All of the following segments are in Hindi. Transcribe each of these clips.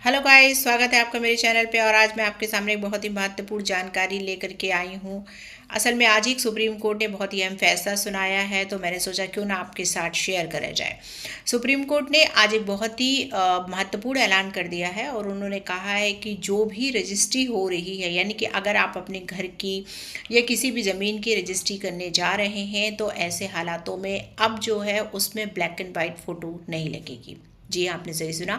हेलो गाइस, स्वागत है आपका मेरे चैनल पे। और आज मैं आपके सामने एक बहुत ही महत्वपूर्ण जानकारी लेकर के आई हूँ। असल में आज ही सुप्रीम कोर्ट ने बहुत ही अहम फैसला सुनाया है, तो मैंने सोचा क्यों ना आपके साथ शेयर करा जाए। सुप्रीम कोर्ट ने आज एक बहुत ही महत्वपूर्ण ऐलान कर दिया है और उन्होंने कहा है कि जो भी रजिस्ट्री हो रही है, यानी कि अगर आप अपने घर की या किसी भी ज़मीन की रजिस्ट्री करने जा रहे हैं, तो ऐसे हालातों में अब जो है उसमें ब्लैक एंड वाइट फ़ोटो नहीं लगेगी। जी, आपने सही सुना।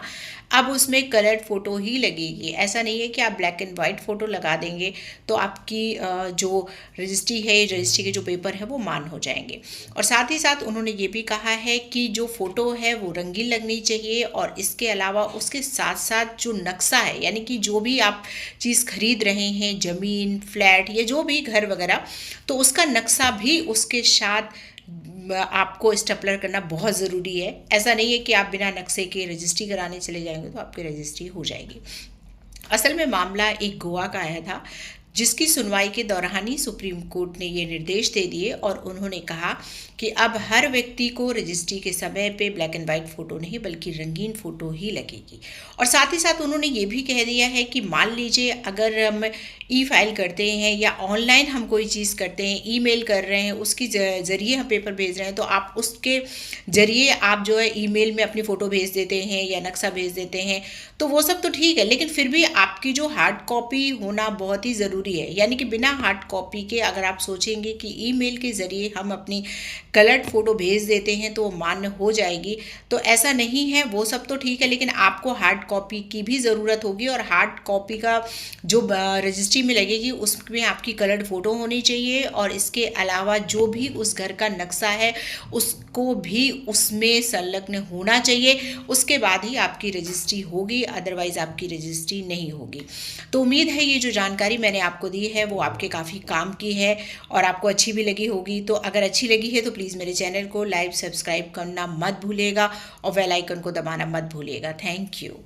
अब उसमें कलर्ड फ़ोटो ही लगेगी। ऐसा नहीं है कि आप ब्लैक एंड वाइट फ़ोटो लगा देंगे तो आपकी जो रजिस्ट्री है, रजिस्ट्री के जो पेपर है वो मान हो जाएंगे। और साथ ही साथ उन्होंने ये भी कहा है कि जो फ़ोटो है वो रंगीन लगनी चाहिए, और इसके अलावा उसके साथ साथ जो नक्शा है, यानी कि जो भी आप चीज़ खरीद रहे हैं, ज़मीन, फ्लैट या जो भी घर वगैरह, तो उसका नक्शा भी उसके साथ आपको स्टेपलर करना बहुत ज़रूरी है। ऐसा नहीं है कि आप बिना नक्शे के रजिस्ट्री कराने चले जाएंगे तो आपकी रजिस्ट्री हो जाएगी। असल में मामला एक गोवा का आया था, जिसकी सुनवाई के दौरान ही सुप्रीम कोर्ट ने ये निर्देश दे दिए और उन्होंने कहा कि अब हर व्यक्ति को रजिस्ट्री के समय पे ब्लैक एंड वाइट फ़ोटो नहीं बल्कि रंगीन फ़ोटो ही लगेगी। और साथ ही साथ उन्होंने ये भी कह दिया है कि मान लीजिए अगर हम ई फाइल करते हैं या ऑनलाइन हम कोई चीज़ करते हैं, ईमेल कर रहे हैं, उसके ज़रिए हम पेपर भेज रहे हैं, तो आप उसके ज़रिए आप जो है ईमेल में अपनी फ़ोटो भेज देते हैं या नक्शा भेज देते हैं, तो वो सब तो ठीक है, लेकिन फिर भी आपकी जो हार्ड कॉपी होना बहुत ही ज़रूरी है। यानी कि बिना हार्ड कॉपी के अगर आप सोचेंगे कि ईमेल के ज़रिए हम अपनी कलर्ड फ़ोटो भेज देते हैं तो वो मान्य हो जाएगी, तो ऐसा नहीं है। वो सब तो ठीक है, लेकिन आपको हार्ड कॉपी की भी ज़रूरत होगी, और हार्ड कॉपी का जो रजिस्ट्री में लगेगी उसमें आपकी कलर्ड फ़ोटो होनी चाहिए, और इसके अलावा जो भी उस घर का नक्शा है उसको भी उसमें संलग्न होना चाहिए। उसके बाद ही आपकी रजिस्ट्री होगी, अदरवाइज़ आपकी रजिस्ट्री नहीं होगी। तो उम्मीद है ये जो जानकारी मैंने आपको दी है वो आपके काफ़ी काम की है और आपको अच्छी भी लगी होगी। तो अगर अच्छी लगी है तो प्लीज़ मेरे चैनल को लाइक, सब्सक्राइब करना मत भूलिएगा और बेल आइकन को दबाना मत भूलिएगा। Thank you.